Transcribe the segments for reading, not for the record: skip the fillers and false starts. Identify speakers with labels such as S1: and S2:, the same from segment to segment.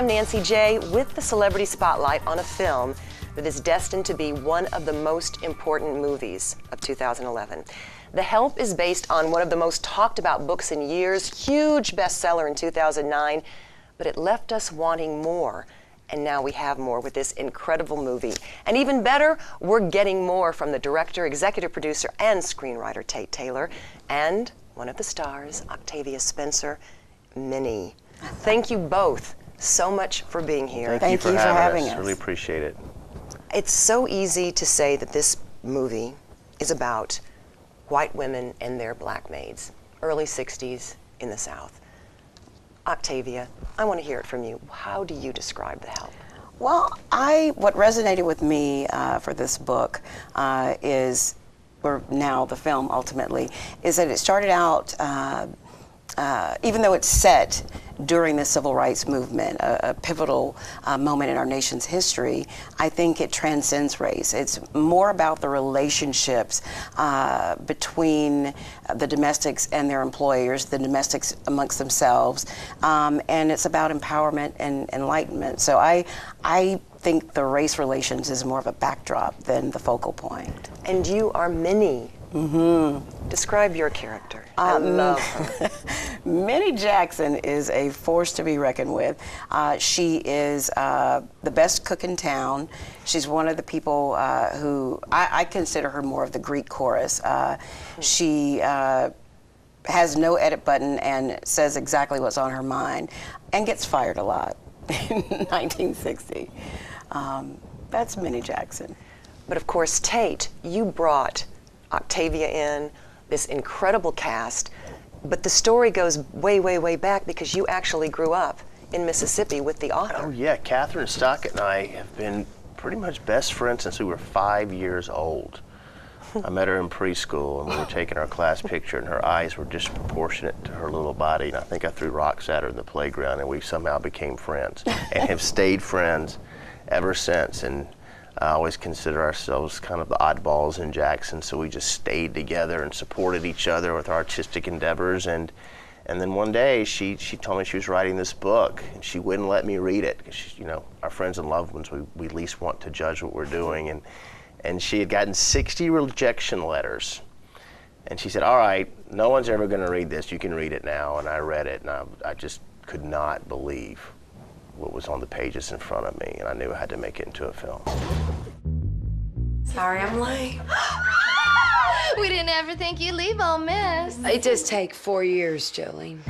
S1: I'm Nancy J. with the Celebrity Spotlight on a film that is destined to be one of the most important movies of 2011. The Help is based on one of the most talked about books in years, huge bestseller in 2009, but it left us wanting more. And now we have more with this incredible movie. And even better, we're getting more from the director, executive producer, and screenwriter Tate Taylor, and one of the stars, Octavia Spencer, Minnie. Thank you both so much for being here.
S2: Thank you for having us. Really appreciate it.
S1: It's so easy to say that this movie is about white women and their black maids, early 60s in the South. Octavia, I want to hear it from you. How do you describe The Help?
S2: Well, what resonated with me for this book is, or now the film ultimately, is that it started out, even though it's set during the civil rights movement, a pivotal moment in our nation's history, I think it transcends race. It's more about the relationships between the domestics and their employers, the domestics amongst themselves, and it's about empowerment and enlightenment. So I think the race relations is more of a backdrop than the focal point.
S1: And you are Minnie. Mm-hmm. Describe your character. I love her.
S2: Minnie Jackson is a force to be reckoned with. She is the best cook in town. She's one of the people who, I consider her more of the Greek chorus. She has no edit button and says exactly what's on her mind, and gets fired a lot in 1960. That's Minnie Jackson.
S1: But of course, Tate, you brought Octavia in, this incredible cast, but the story goes way, way, way back because you actually grew up in Mississippi with the author.
S2: Oh yeah, Catherine Stockett and I have been pretty much best friends since we were 5 years old. I met her in preschool and we were taking our class picture and her eyes were disproportionate to her little body, and I think I threw rocks at her in the playground and we somehow became friends and have stayed friends ever since. And I always consider ourselves kind of the oddballs in Jackson, so we just stayed together and supported each other with our artistic endeavors. And then one day she told me she was writing this book, and she wouldn't let me read it because, you know, our friends and loved ones, we least want to judge what we're doing. And she had gotten 60 rejection letters, and she said, "All right, no one's ever going to read this. You can read it now." And I read it, and I just could not believe what was on the pages in front of me, and I knew I had to make it into a film.
S3: Sorry I'm late.
S4: We didn't ever think you'd leave Ole Miss.
S3: It does take 4 years, Jolene.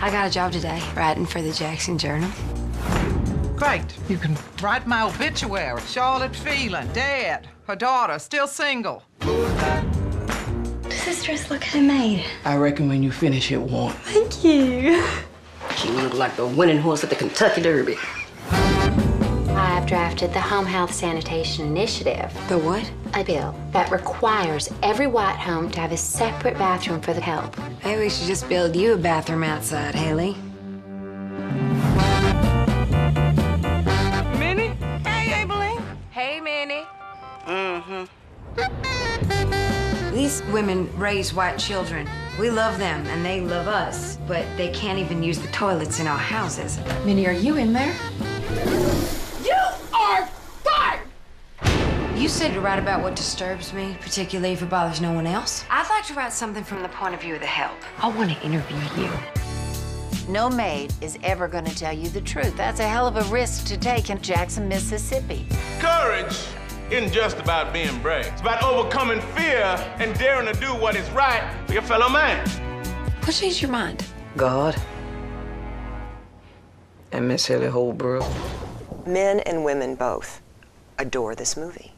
S3: I got a job today, writing for the Jackson Journal.
S5: Great. You can write my obituary. Charlotte Phelan, dead. Her daughter, still single.
S4: Does this dress look handmade?
S6: I reckon when you finish, it won't.
S4: Thank you.
S6: She looked like the winning horse at the Kentucky Derby.
S7: I've drafted the Home Health Sanitation Initiative.
S3: The what?
S7: A bill that requires every white home to have a separate bathroom for the Help.
S3: Maybe we should just build you a bathroom outside, Haley.
S5: Minnie? Hey, Abilene. Hey, Minnie.
S3: These women raise white children. We love them and they love us, but they can't even use the toilets in our houses.
S4: Minnie, are you in there?
S3: You are fired! You said to write about what disturbs me, particularly if it bothers no one else. I'd like to write something from the point of view of the Help. I want to interview you.
S8: No maid is ever going to tell you the truth. That's a hell of a risk to take in Jackson, Mississippi.
S9: Courage isn't just about being brave. It's about overcoming fear and daring to do what is right for your fellow man.
S3: What changed your mind?
S6: God and Miss Haley Holbrook.
S1: Men and women both adore this movie.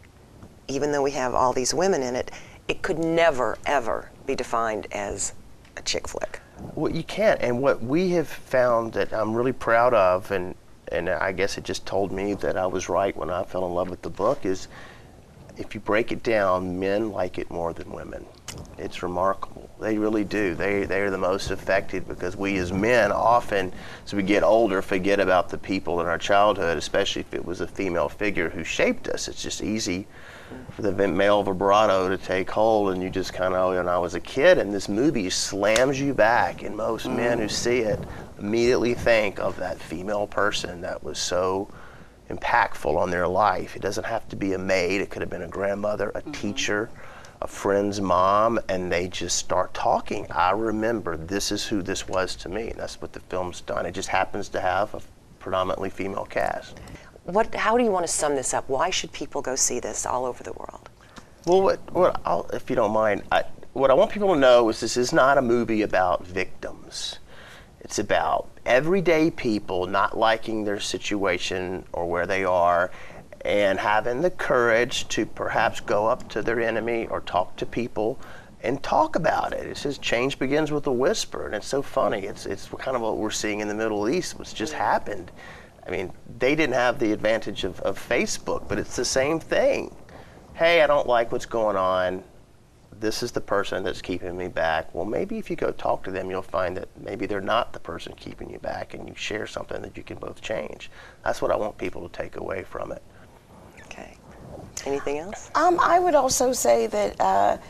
S1: Even though we have all these women in it, it could never, ever be defined as a chick flick.
S2: Well, you can't, and what we have found that I'm really proud of, and I guess it just told me that I was right when I fell in love with the book, is if you break it down, men like it more than women. It's remarkable. They really do. They are the most affected because we as men often, as we get older, forget about the people in our childhood, especially if it was a female figure who shaped us. It's just easy for the male vibrato to take hold, and you just kind of, and I was a kid, and this movie slams you back, and most men who see it, immediately think of that female person that was so impactful on their life. It doesn't have to be a maid. It could have been a grandmother, a teacher, a friend's mom, and they just start talking. I remember this is who this was to me. And that's what the film's done. It just happens to have a predominantly female cast.
S1: How do you want to sum this up? Why should people go see this all over the world?
S2: Well, if you don't mind, what I want people to know is this is not a movie about victims. It's about everyday people not liking their situation or where they are and having the courage to perhaps go up to their enemy or talk to people and talk about it. It says change begins with a whisper, and it's so funny. It's kind of what we're seeing in the Middle East, what's just happened. I mean, they didn't have the advantage of Facebook, but it's the same thing. Hey, I don't like what's going on. This is the person that's keeping me back. Well, maybe if you go talk to them, you'll find that maybe they're not the person keeping you back, and you share something that you can both change. That's what I want people to take away from it.
S1: Okay. Anything else?
S10: I would also say that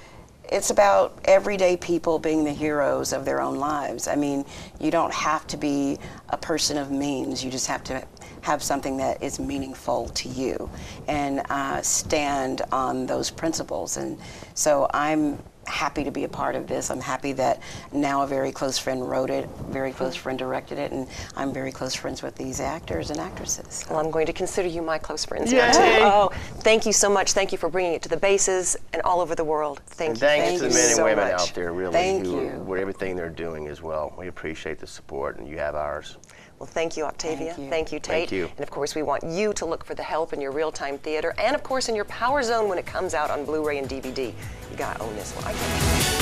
S10: it's about everyday people being the heroes of their own lives. I mean, you don't have to be a person of means. You just have to have something that is meaningful to you and stand on those principles. And so I'm happy to be a part of this. I'm happy that now a very close friend wrote it, very close friend directed it, and I'm very close friends with these actors and actresses.
S1: Well, I'm going to consider you my close friends
S2: Yay!
S1: now, too. Oh, thank you so much. Thank you for bringing it to the bases and all over the world. Thank you.
S2: Thanks to the men and
S1: so
S2: women
S1: much.
S2: out there, really,
S10: Thank
S2: who
S10: you.
S2: for everything they're doing as well. We appreciate the support, and you have ours.
S1: Well, thank you, Octavia.
S10: Thank
S1: you, Tate.
S2: Thank you.
S1: And of course, we want you to look for The Help in your real-time theater, and of course in your Power Zone when it comes out on Blu-ray and DVD. You gotta own this one.